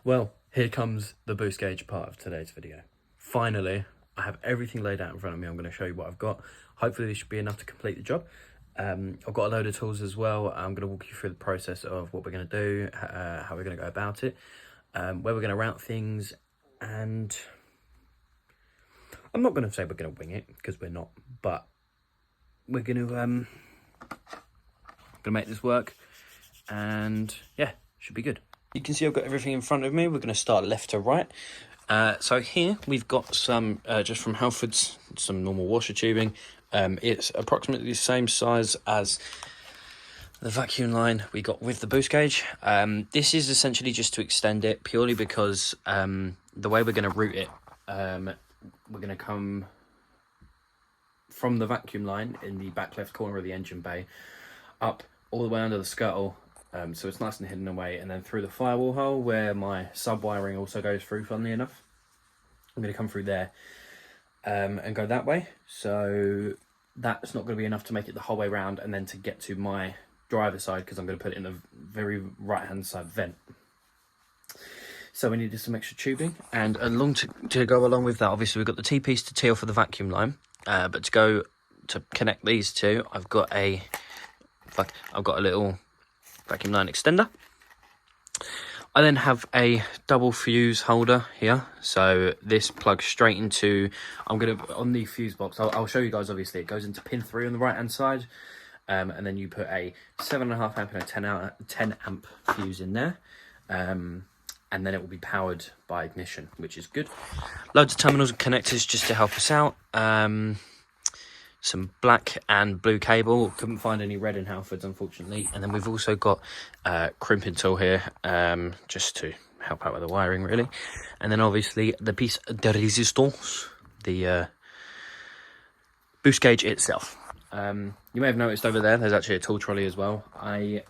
Well, here comes the boost gauge part of today's video. Finally, I have everything laid out in front of me. I'm going to show you what I've got. Hopefully this should be enough to complete the job. I've got a load of tools as well. I'm going to walk you through the process of what we're going to do, how we're going to go about it, where we're going to route things, and I'm not going to say we're going to wing it, because we're not, but we're going to make this work, and yeah, should be good. You can see I've got everything in front of me. We're going to start left to right. So here we've got some, just from Halfords, some normal washer tubing. It's approximately the same size as the vacuum line we got with the boost gauge. This is essentially just to extend it, purely because the way we're going to route it, we're going to come from the vacuum line in the back left corner of the engine bay up all the way under the scuttle. So it's nice and hidden away, and then through the firewall hole where my sub wiring also goes through, funnily enough. I'm going to come through there and go that way. So that's not going to be enough to make it the whole way around and then to get to my driver's side, because I'm going to put it in the very right hand side vent. So we needed some extra tubing, and to go along with that, obviously we've got the T-piece to tee off for the vacuum line, but to connect these two, I've got a little vacuum line extender. I then have a double fuse holder here, so this plugs straight into, on the fuse box, I'll show you guys, obviously it goes into pin 3 on the right hand side, and then you put a 7.5 amp and a 10 amp fuse in there, and then it will be powered by ignition, which is good. Loads of terminals and connectors just to help us out. Some black and blue cable. Couldn't find any red in Halfords, unfortunately. And then we've also got crimping tool here, just to help out with the wiring, really. And then obviously the piece de resistance, the boost gauge itself. You may have noticed over there's actually a tool trolley as well.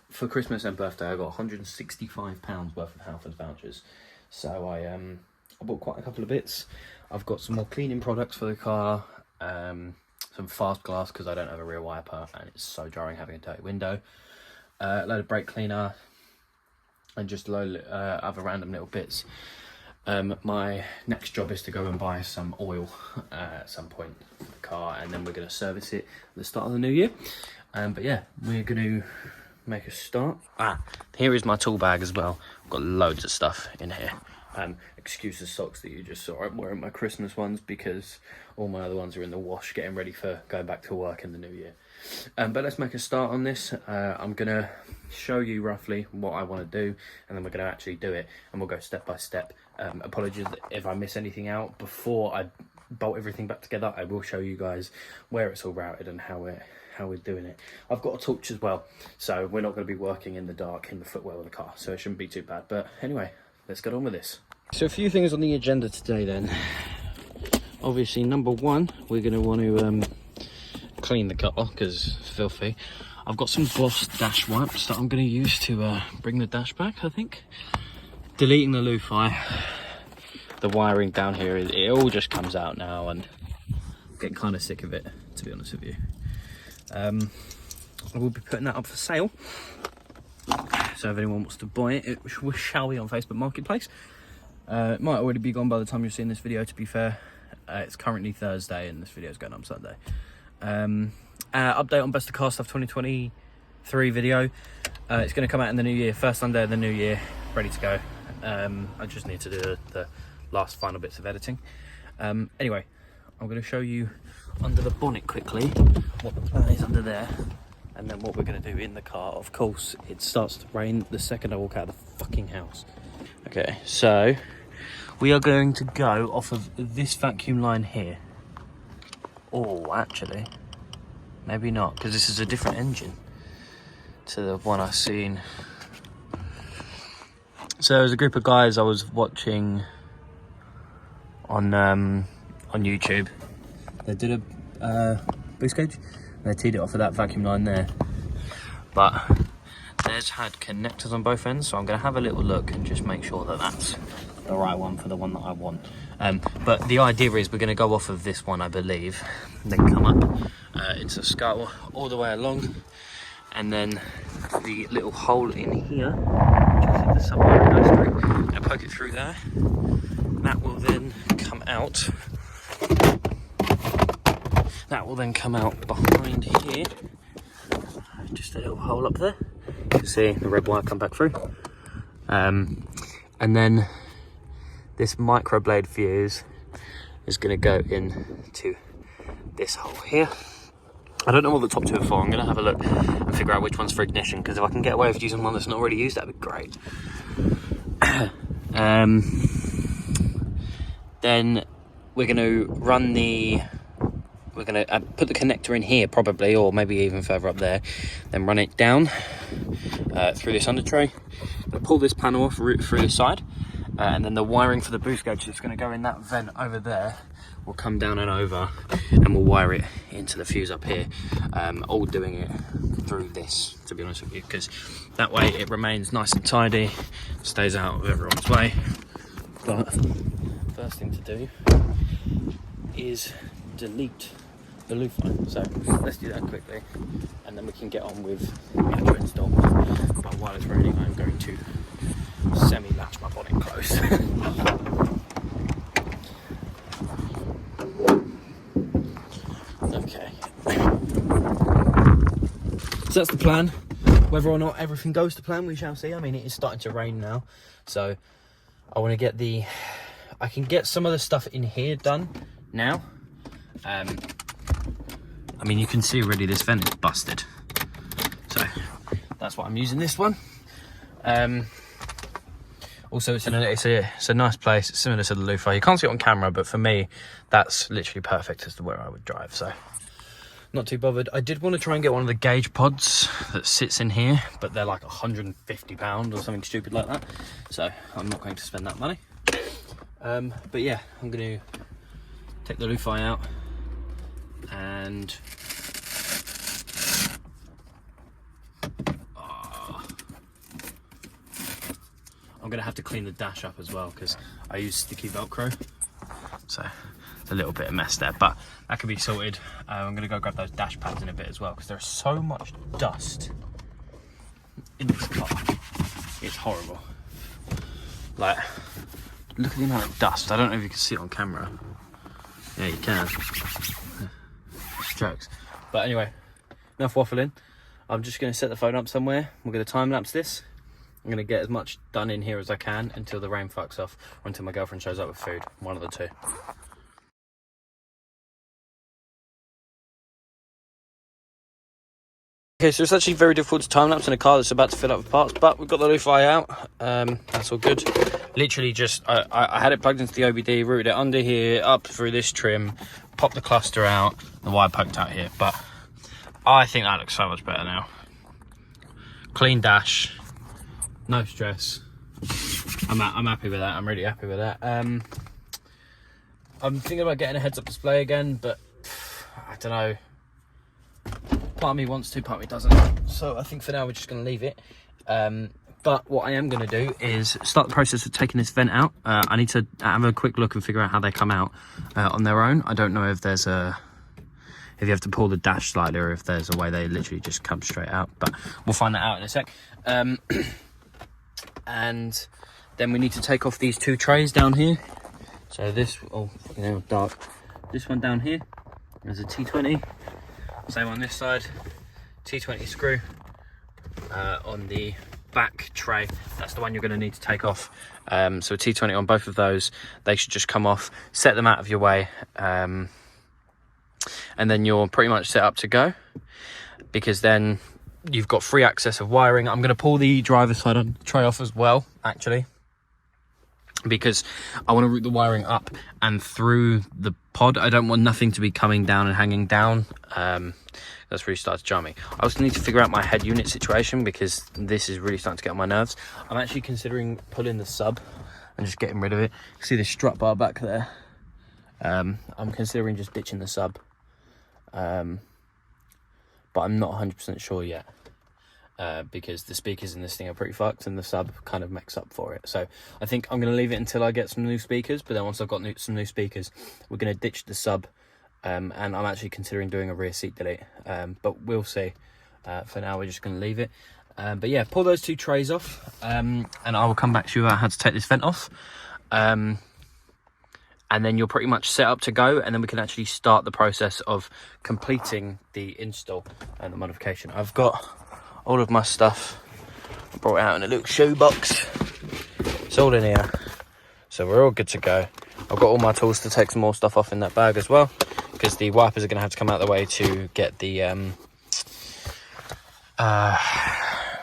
For Christmas and birthday, I got £165 worth of Halfords vouchers. So I bought quite a couple of bits. I've got some more cleaning products for the car. Some fast glass, because I don't have a rear wiper and it's so jarring having a dirty window. A load of brake cleaner, and just a load of other random little bits. My next job is to go and buy some oil at some point for the car, and then we're going to service it at the start of the new year. But yeah, we're going to make a start. Here is my tool bag as well. I've got loads of stuff in here. Excuse the socks that you just saw. I'm wearing my Christmas ones because all my other ones are in the wash, getting ready for going back to work in the new year. But let's make a start on this. I'm going to show you roughly what I want to do, and then we're going to actually do it, and we'll go step by step. Apologies if I miss anything out. Before I bolt everything back together, I will show you guys where it's all routed and how we're doing it. I've got a torch as well, so we're not going to be working in the dark in the footwell of the car, so it shouldn't be too bad. But anyway, let's get on with this. So a few things on the agenda today then. Obviously, number one, we're going to want to clean the car because it's filthy. I've got some Boss dash wipes that I'm going to use to bring the dash back, I think. Deleting the loofah. The wiring down here, it all just comes out now, and I'm getting kind of sick of it, to be honest with you. I will be putting that up for sale. So if anyone wants to buy it, it shall be on Facebook Marketplace. It might already be gone by the time you're seeing this video, to be fair. It's currently Thursday and this video is going on Sunday. Update on Best of Car Stuff 2023 video. It's going to come out in the new year, first Sunday of the new year, ready to go. I just need to do the last final bits of editing. Anyway, I'm going to show you under the bonnet quickly what the plan is under there, and then what we're going to do in the car. Of course, it starts to rain the second I walk out of the fucking house. Okay, so we are going to go off of this vacuum line here. Oh, actually, maybe not, because this is a different engine to the one I've seen. So there was a group of guys I was watching on YouTube. They did a boost gauge. They teed it off of that vacuum line there, but theirs had connectors on both ends, so I'm going to have a little look and just make sure that that's the right one for the one that I want. But the idea is we're going to go off of this one, I believe, then come up into the scuttle all the way along, and then the little hole in here just the sub wire goes through. Now poke it through there. That will then come out. That will then come out behind here. Just a little hole up there. You can see the red wire come back through. And then this microblade fuse is going to go into this hole here. I don't know what the top two are for. I'm going to have a look and figure out which one's for ignition, because if I can get away with using one that's not already used, that'd be great. Then we're going to run the... We're going to put the connector in here probably, or maybe even further up there. Then run it down through this under tray. I'm going to pull this panel off through the side. And then the wiring for the boost gauge that's going to go in that vent over there will come down and over, and we'll wire it into the fuse up here. All doing it through this, to be honest with you, because that way it remains nice and tidy, stays out of everyone's way. But first thing to do is delete the loofah. So let's do that quickly, and then we can get on with the actual install. But while it's ready, I'm going to semi-latch my bonnet close. Okay. So that's the plan. Whether or not everything goes to plan, we shall see. I mean, it is starting to rain now, so I want to get I can get some of the stuff in here done now. I mean, you can see already this vent is busted, so that's why I'm using this one. Also, it's a nice place. It's similar to the loofah. You can't see it on camera, but for me, that's literally perfect as to where I would drive. So, not too bothered. I did want to try and get one of the gauge pods that sits in here, but they're like £150 or something stupid like that. So, I'm not going to spend that money. But yeah, I'm going to take the loofah out and I'm going to have to clean the dash up as well, because I use sticky Velcro, so it's a little bit of mess there, but that can be sorted. I'm going to go grab those dash pads in a bit as well, because there's so much dust in this car. It's horrible. Like, look at the amount of dust. I don't know if you can see it on camera. Yeah, you can. Jokes. But anyway, enough waffling. I'm just going to set the phone up somewhere. We're going to time lapse this. I'm going to get as much done in here as I can until the rain fucks off, or until my girlfriend shows up with food. One of the two. Okay, so it's actually very difficult to time lapse in a car that's about to fill up with parts, but we've got the loofah out. That's all good. Literally just, I had it plugged into the OBD, routed it under here, up through this trim, popped the cluster out, the wire poked out here, but I think that looks so much better now. Clean dash. No stress. I'm happy with that. I'm really happy with that. I'm thinking about getting a heads-up display again, but I don't know. Part of me wants to, part of me doesn't. So I think for now we're just going to leave it. But what I am going to do is start the process of taking this vent out. I need to have a quick look and figure out how they come out on their own. I don't know if there's if you have to pull the dash slightly, or if there's a way they literally just come straight out. But we'll find that out in a sec. And then we need to take off these two trays down here. So this, dark. This one down here, there's a T20. Same on this side, T20 screw on the back tray. That's the one you're going to need to take off. So a T20 on both of those. They should just come off, set them out of your way, and then you're pretty much set up to go, because then you've got free access of wiring. I'm going to pull the driver's side on tray off as well, actually, because I want to route the wiring up and through the pod. I don't want nothing to be coming down and hanging down. That's really started to jar me. I also need to figure out my head unit situation, because this is really starting to get on my nerves. I'm actually considering pulling the sub and just getting rid of it. See this strut bar back there? I'm considering just ditching the sub. But I'm not 100% sure yet, because the speakers in this thing are pretty fucked, and the sub kind of makes up for it. So I think I'm going to leave it until I get some new speakers, but then once I've got some new speakers, we're going to ditch the sub, and I'm actually considering doing a rear seat delete, but we'll see. For now, we're just going to leave it. But yeah, pull those 2 trays off, and I will come back to you about how to take this vent off. And then you're pretty much set up to go, and then we can actually start the process of completing the install and the modification. I've got all of my stuff brought out in a little shoebox. It's all in here, so we're all good to go. I've got all my tools to take some more stuff off in that bag as well, because the wipers are going to have to come out of the way to get the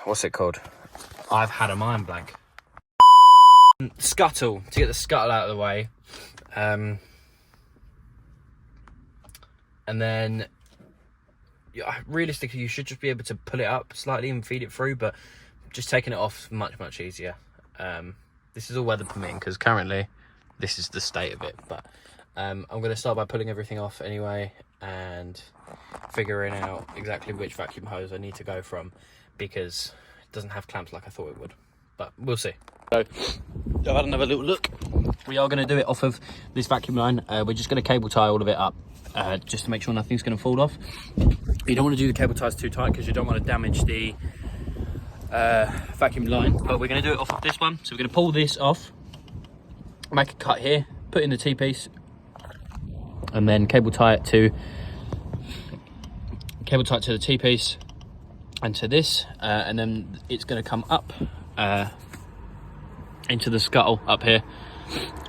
what's it called? I've had a mind blank. Scuttle, to get the scuttle out of the way. And then realistically you should just be able to pull it up slightly and feed it through, but just taking it off much easier. This is all weather permitting, because currently this is the state of it, but I'm going to start by pulling everything off anyway and figuring out exactly which vacuum hose I need to go from, because it doesn't have clamps like I thought it would, but we'll see. So I've had another little look. We are going to do it off of this vacuum line. We're just going to cable tie all of it up, just to make sure nothing's going to fall off. You don't want to do the cable ties too tight, because you don't want to damage the vacuum line, but we're going to do it off of this one. So we're going to pull this off, make a cut here, put in the T-piece, and then cable tie it to the T-piece and to this, and then it's going to come up into the scuttle up here,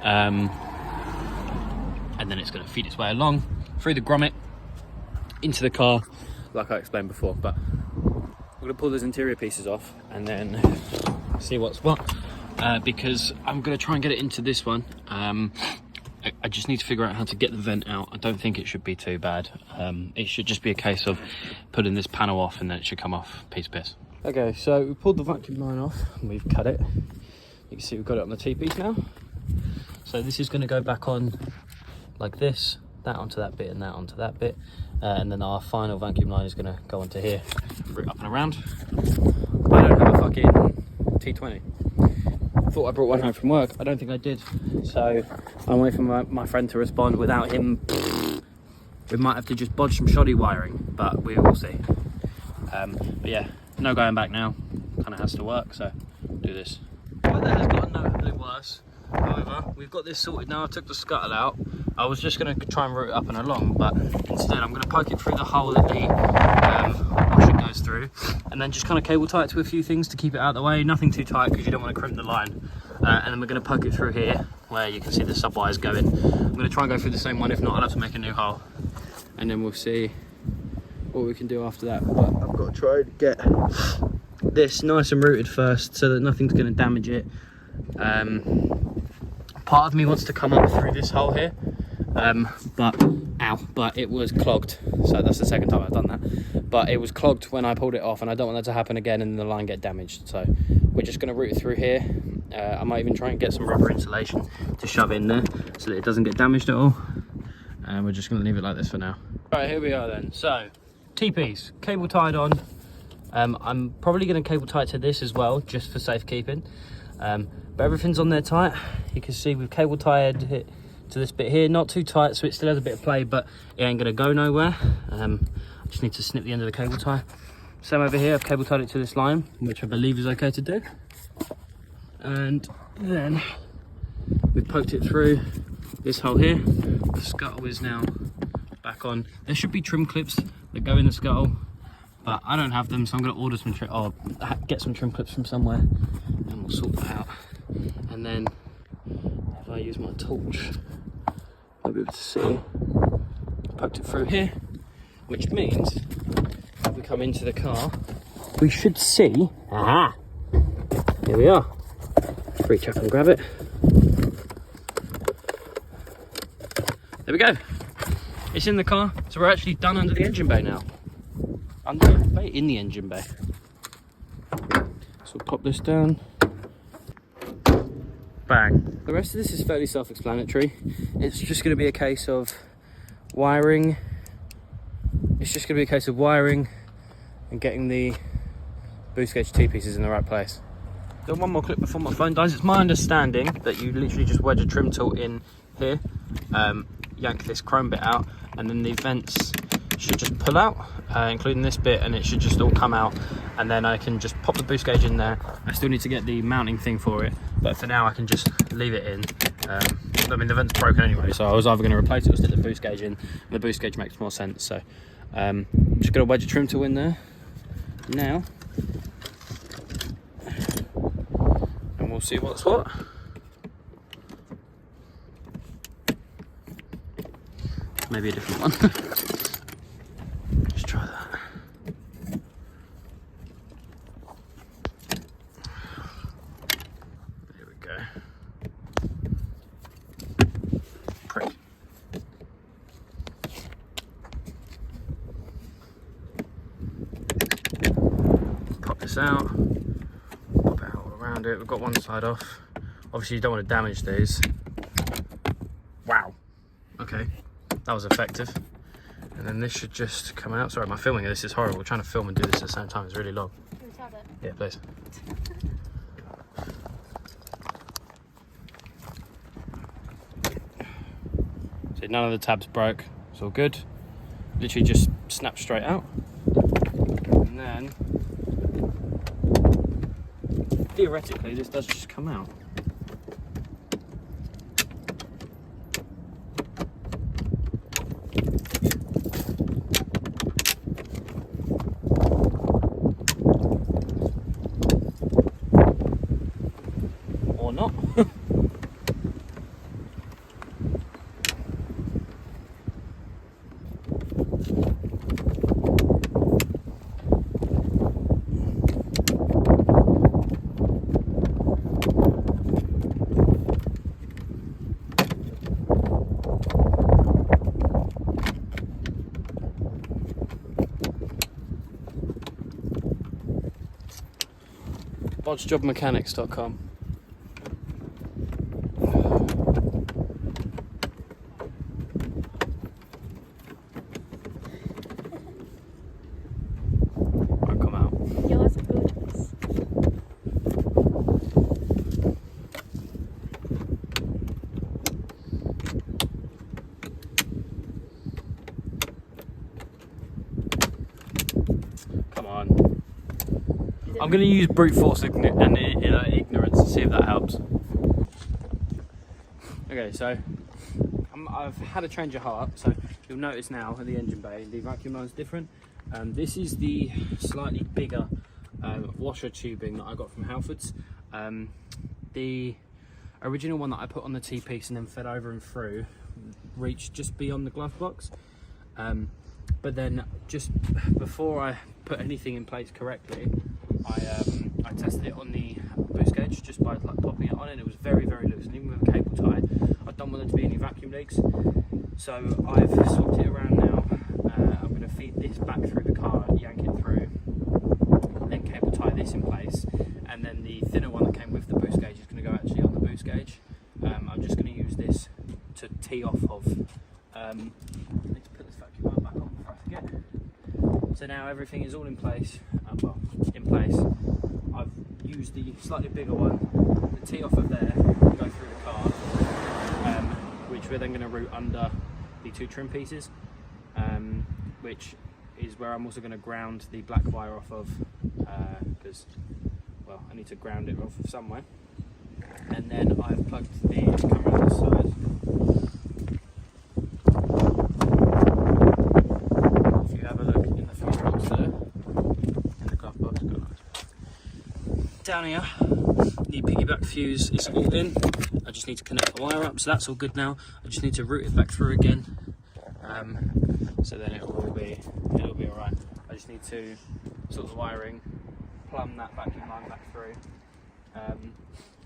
and then it's going to feed its way along through the grommet into the car, like I explained before. But we're going to pull those interior pieces off and then see what's what, because I'm going to try and get it into this one. I just need to figure out how to get the vent out. I don't think it should be too bad. It should just be a case of putting this panel off, and then it should come off piece of piss. Okay, so we pulled the vacuum line off and we've cut it. You can see we've got it on the T-piece now. So this is going to go back on like this, that onto that bit and that onto that bit. And then our final vacuum line is going to go onto here, route up and around. I don't have a fucking T20. Thought I brought one home from work. I don't think I did. So I'm waiting for my friend to respond. Without him, we might have to just bodge some shoddy wiring, but we will see. But yeah, no going back now. Kind of has to work, so do this. Weather has gotten notably worse. However, we've got this sorted now. I took the scuttle out. I was just going to try and route it up and along, but instead I'm going to poke it through the hole that the washer goes through, and then just kind of cable tie it to a few things to keep it out of the way. Nothing too tight, because you don't want to crimp the line. And then we're going to poke it through here, where you can see the sub wires going. I'm going to try and go through the same one. If not, I'll have to make a new hole, and then we'll see what we can do after that. But I've got to try to get this nice and rooted first, so that nothing's going to damage it. Part of me wants to come up through this hole here, but it was clogged. So that's the second time I've done that. But it was clogged when I pulled it off, and I don't want that to happen again and the line get damaged. So we're just going to route it through here. I might even try and get some rubber insulation to shove in there so that it doesn't get damaged at all. And we're just going to leave it like this for now. Right, here we are then. So T-piece, cable tied on. I'm probably going to cable tie it to this as well, just for safekeeping. But everything's on there tight. You can see we've cable tied it to this bit here, not too tight, so it still has a bit of play, but it ain't gonna go nowhere. I just need to snip the end of the cable tie. Same over here, I've cable tied it to this line, which I believe is okay to do. And then we've poked it through this hole here. The scuttle is now back on. There should be trim clips that go in the scuttle, but I don't have them, so I'm gonna order some or get some trim clips from somewhere, and we'll sort that out. And then if I use my torch, I'll be able to see. Poked it through here, which means if we come into the car, we should see. Aha! Here we are. Reach up and grab it. There we go. It's in the car, so we're actually done under the engine bay now. Under the bay, in the engine bay. So we'll pop this down. Bang. The rest of this is fairly self-explanatory. It's just going to be a case of wiring. It's just going to be a case of wiring and getting the boost gauge T-pieces in the right place. So one more clip before my phone dies. It's my understanding that you literally just wedge a trim tool in here, yank this chrome bit out, and then the vents should just pull out, including this bit, and it should just all come out, and then I can just pop the boost gauge in there. I still need to get the mounting thing for it, but for now I can just leave it in. I mean, the vent's broken anyway, so I was either going to replace it or stick the boost gauge in, and the boost gauge makes more sense. So I'm just going to wedge a trim tool in there now, and we'll see what's what. Maybe a different one. Let's try that. There we go. Prick. Pop this out. Pop it out all around it. We've got one side off. Obviously you don't want to damage these. Wow. Okay. That was effective. And then this should just come out. Sorry, my filming this is horrible. Trying to film and do this at the same time is really long. Can we tab it? Yeah, please. So none of the tabs broke. It's all good. Literally just snap straight out. And then theoretically this does just come out. Not. bodgejobmechanics.com. I'm going to use brute force and ignorance to see if that helps. Okay, so I've had a change of heart, so you'll notice now in the engine bay the vacuum line's different. This is the slightly bigger washer tubing that I got from Halfords. The original one that I put on the T-piece and then fed over and through reached just beyond the glove box. But then just before I put anything in place correctly, I tested it on the boost gauge just by like popping it on, and it was very, very loose, and even with a cable tie I don't want there to be any vacuum leaks. So I've swapped it around now. I'm going to feed this back through the car, yank it through, then cable tie this in place, and then the thinner one that came with the boost gauge is going to go actually on the boost gauge. I'm just going to use this to tee off of. I need to put this vacuum line back on before I forget. So now everything is all in place. Well, in place. I've used the slightly bigger one, the tee off of there, go through the car, which we're then going to route under the two trim pieces, which is where I'm also going to ground the black wire off of, because, well, I need to ground it off of somewhere. And then I've plugged the camera on this side. If you have a look in the fusebox there, in the glove box, down here, the piggyback fuse is all in. I just need to connect the wire up, so that's all good now. I just need to route it back through again, so then it'll be all right. I just need to sort the wiring, plumb that vacuum line back through,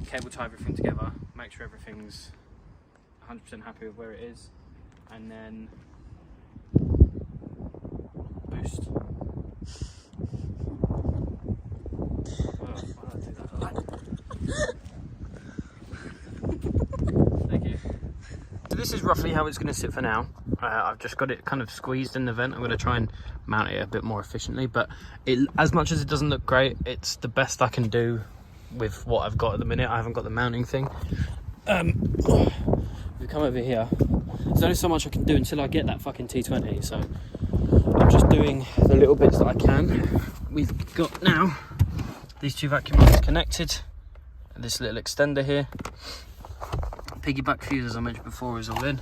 cable tie everything together, make sure everything's 100% happy with where it is, and then boost. Thank you. So this is roughly how it's going to sit for now. I've just got it kind of squeezed in the vent. I'm going to try and mount it a bit more efficiently, but as much as it doesn't look great, it's the best I can do with what I've got at the minute. I haven't got the mounting thing. We come over here. There's only so much I can do until I get that fucking T20, so I'm just doing the little bits that I can. We've got now these two vacuum lines connected, and this little extender here. Piggyback fuse, as I mentioned before, is all in.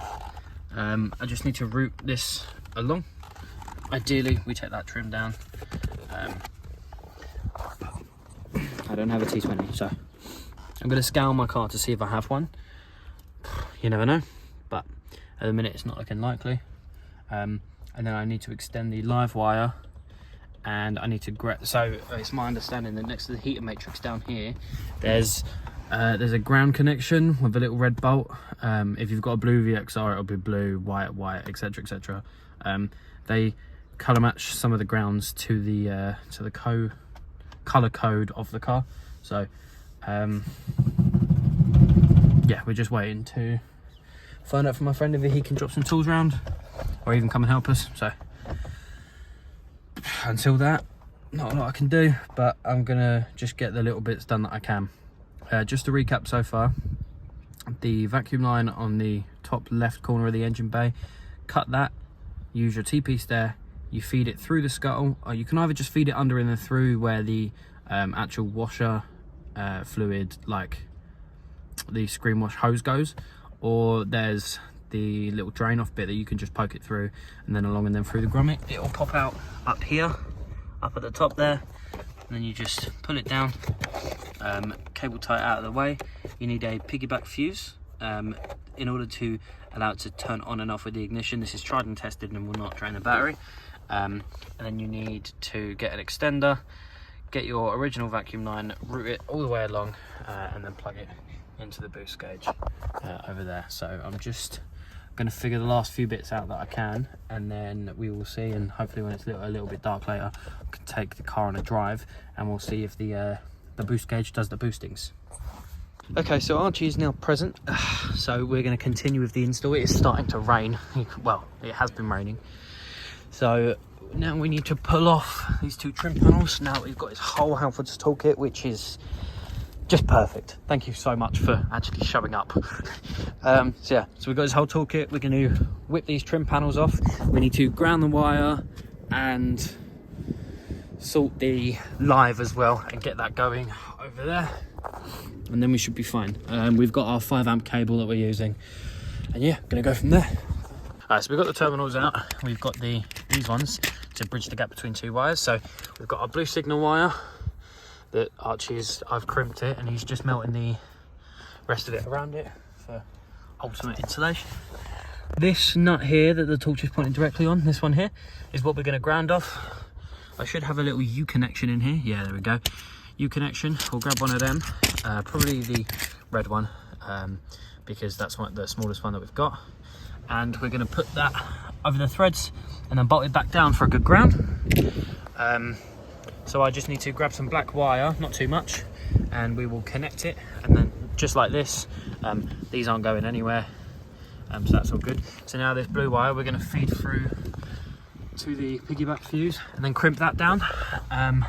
I just need to route this along. Ideally, we take that trim down. I don't have a T20, so I'm going to scour my car to see if I have one. You never know, but at the minute it's not looking likely. And then I need to extend the live wire, and I need to so it's my understanding that next to the heater matrix down here, there's a ground connection with a little red bolt. If you've got a blue VXR, it'll be blue, white, etc, etc. They color match some of the grounds to the color code of the car. So yeah, we're just waiting to find out from my friend if he can drop some tools around or even come and help us. So until that, not a lot I can do, but I'm gonna just get the little bits done that I can. Just to recap so far, the vacuum line on the top left corner of the engine bay, cut that, use your T-piece there, you feed it through the scuttle, or you can either just feed it under and then through where the actual washer fluid, like the screen wash hose goes, or there's the little drain off bit that you can just poke it through and then along and then through the grommet. It'll pop out up here, up at the top there, and then you just pull it down, cable tie it out of the way. You need a piggyback fuse in order to allow it to turn on and off with the ignition. This is tried and tested and will not drain the battery. And then you need to get an extender, get your original vacuum line, route it all the way along, and then plug it into the boost gauge over there. So I'm just going to figure the last few bits out that I can, and then we will see, and hopefully when it's a little bit dark later, I can take the car on a drive and we'll see if the boost gauge does the boostings. Okay, so Archie is now present, so we're going to continue with the install. It is starting to rain. Well, it has been raining. So now we need to pull off these two trim panels. Now we've got his whole halfords toolkit, which is just perfect. Thank you so much for actually showing up. So yeah, so we've got his whole toolkit. We're going to whip these trim panels off. We need to ground the wire and sort the live as well and get that going over there, and then we should be fine. We've got our 5 amp cable that we're using, and yeah, gonna go from there. So we've got the terminals out. We've got these ones to bridge the gap between two wires. So we've got our blue signal wire that I've crimped it, and he's just melting the rest of it around it for ultimate insulation. This nut here that the torch is pointing directly on, this one here, is what we're going to ground off. I should have a little U connection in here. Yeah, there we go. U connection. We'll grab one of them, probably the red one, because that's the smallest one that we've got. And we're going to put that over the threads and then bolt it back down for a good ground. So I just need to grab some black wire, not too much, and we will connect it, and then just like this, these aren't going anywhere, so that's all good. So now this blue wire we're going to feed through to the piggyback fuse and then crimp that down, and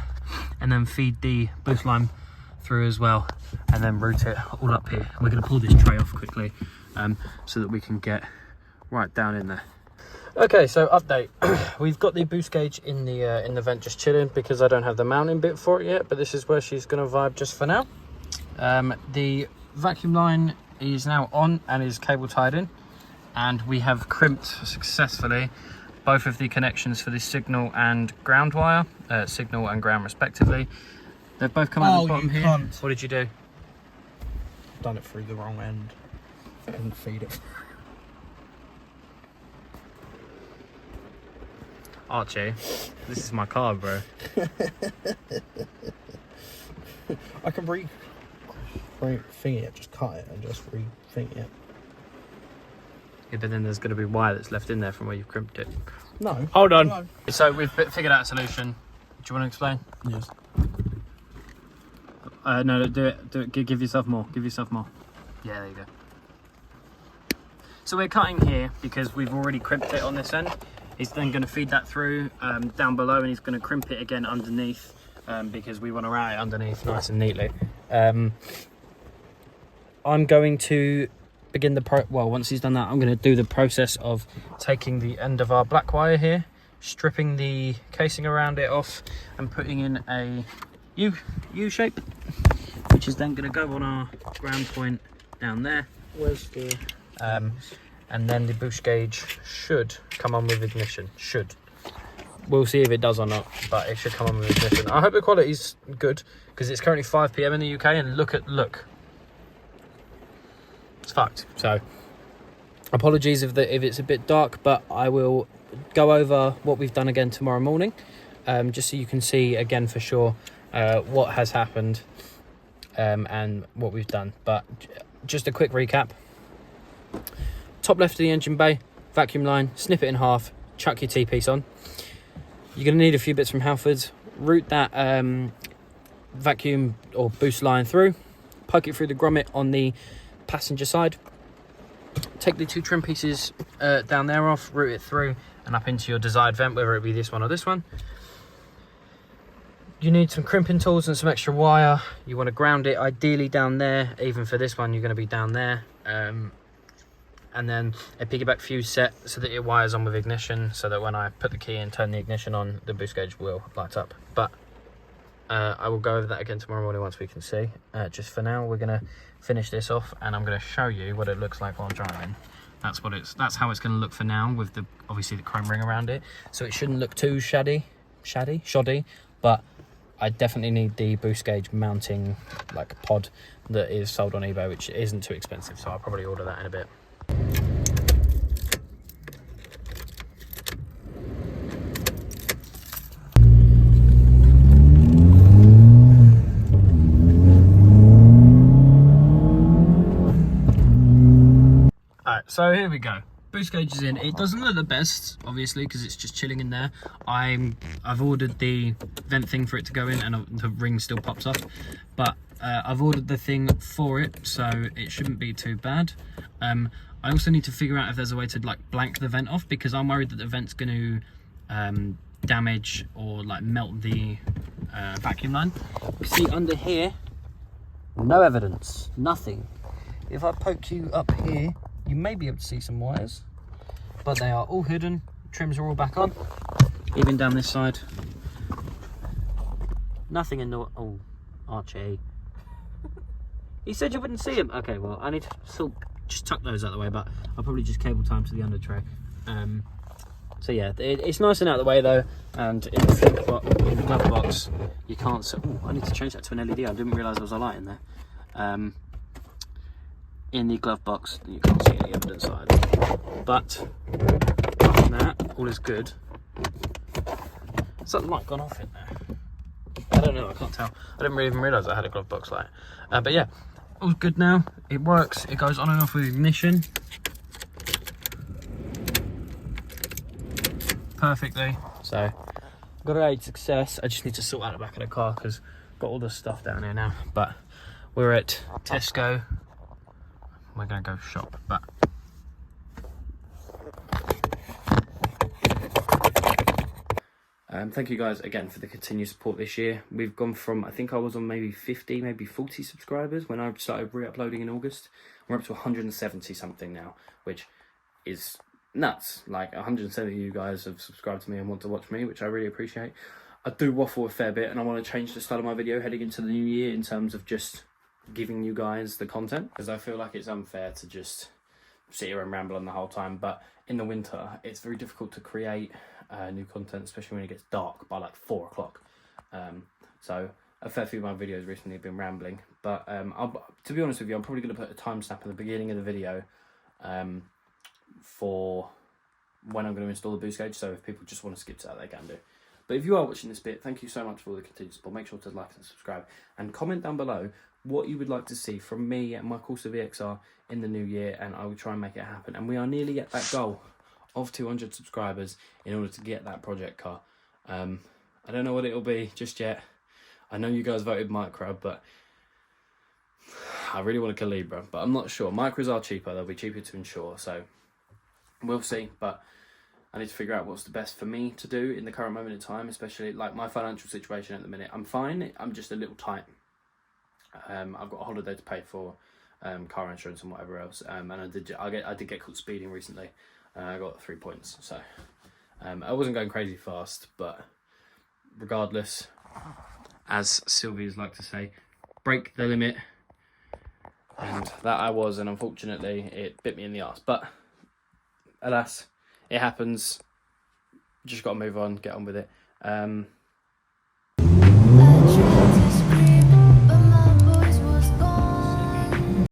then feed the boost line through as well, and then route it all up here. And we're going to pull this tray off quickly so that we can get right down in there. Okay, so update. We've got the boost gauge in the vent just chilling because I don't have the mounting bit for it yet, but this is where she's going to vibe just for now. The vacuum line is now on and is cable tied in, and we have crimped successfully both of the connections for the signal and ground wire, signal and ground respectively. They've both come out the bottom here. Cunt. What did you do? Done it through the wrong end. Didn't feed it. Archie, this is my car, bro. I can re-thing it, just cut it and just re-thing it. Yeah, but then there's going to be wire that's left in there from where you've crimped it. No. Hold on. No. So we've figured out a solution. Do you want to explain? Yes. No, do it. Give yourself more. Give yourself more. Yeah, there you go. So we're cutting here because we've already crimped it on this end. He's then going to feed that through down below, and he's going to crimp it again underneath because we want to route it underneath nice and neatly. I'm going to begin once he's done that, I'm going to do the process of taking the end of our black wire here stripping the casing around it off and putting in a U shape, which is then going to go on our ground point down there. Where's the... And then the boost gauge should come on with ignition. Should. We'll see if it does or not, but it should come on with ignition. I hope the quality's good, because it's currently 5 PM in the UK, and look. It's fucked. So, apologies if it's a bit dark, but I will go over what we've done again tomorrow morning, just so you can see again for sure what has happened and what we've done. But just a quick recap. Top left of the engine bay, vacuum line, snip it in half, chuck your T-piece on. You're going to need a few bits from Halfords. Route that vacuum or boost line through, poke it through the grommet on the passenger side, take the 2 trim pieces down there off, route it through and up into your desired vent, whether it be this one or this one. You need some crimping tools and some extra wire. You want to ground it ideally down there. Even for this one, you're going to be down there. And then a piggyback fuse set so that it wires on with ignition, so that when I put the key in, turn the ignition on, the boost gauge will light up. But I will go over that again tomorrow morning once we can see. Just for now, we're going to finish this off, and I'm going to show you what it looks like while driving. That's how it's going to look for now, with the obviously the chrome ring around it. So it shouldn't look too shoddy, but I definitely need the boost gauge mounting like pod that is sold on eBay, which isn't too expensive, so I'll probably order that in a bit. Alright, so here we go. Boost gauge is in. It doesn't look the best, obviously, because it's just chilling in there. I've ordered the vent thing for it to go in, and the ring still pops up. But I've ordered the thing for it, so it shouldn't be too bad. I also need to figure out if there's a way to like blank the vent off, because I'm worried that the vent's going to damage or like melt the vacuum line. See under here, no evidence, nothing. If I poke you up here, you may be able to see some wires, but they are all hidden. Trims are all back on, even down this side. Nothing in the... Oh, Archie. He said you wouldn't see him. Okay, well, I need to still just tuck those out of the way, but I'll probably just cable time to the under tray. So yeah, it's nice and out of the way though, and in the glove box, you can't see... Oh, I need to change that to an LED. I didn't realise there was a light in there. In the glove box, you can't see any evidence either. But apart from that, all is good. Has that light gone off in there? I don't know, I can't tell. I didn't really even realise I had a glove box light. But yeah, all's good now. It works. It goes on and off with ignition perfectly. So got a success. I just need to sort out the back of the car because I've got all the stuff down here now. But we're at Tesco. We're going to go shop, but thank you guys again for the continued support this year. We've gone from, I think I was on maybe 50, maybe 40 subscribers when I started re-uploading in August. We're up to 170 something now, which is nuts. Like 170 of you guys have subscribed to me and want to watch me, which I really appreciate. I do waffle a fair bit, and I want to change the style of my video heading into the new year in terms of just giving you guys the content, because I feel like it's unfair to just sit here and ramble on the whole time. But in the winter, it's very difficult to create new content, especially when it gets dark by like 4 o'clock. So a fair few of my videos recently have been rambling, but to be honest with you, I'm probably going to put a timestamp at the beginning of the video for when I'm going to install the boost gauge, so if people just want to skip to that, they can do. But if you are watching this bit, thank you so much for all the continued support. Make sure to like and subscribe, and comment down below what you would like to see from me and my Corsa VXR in the new year, and I will try and make it happen. And we are nearly at that goal of 200 subscribers in order to get that project car. I don't know what it'll be just yet. I know you guys voted micro, but I really want a Calibra, but I'm not sure. Micros are cheaper, they'll be cheaper to insure, so we'll see. But I need to figure out what's the best for me to do in the current moment in time, especially like my financial situation at the minute. I'm fine, I'm just a little tight. I've got a holiday to pay for, car insurance and whatever else, and I did get caught speeding recently. I got 3 points, so I wasn't going crazy fast, but regardless, as Sylvia's like to say, break the limit. And that I was, and unfortunately it bit me in the arse. But alas, it happens. Just got to move on, get on with it.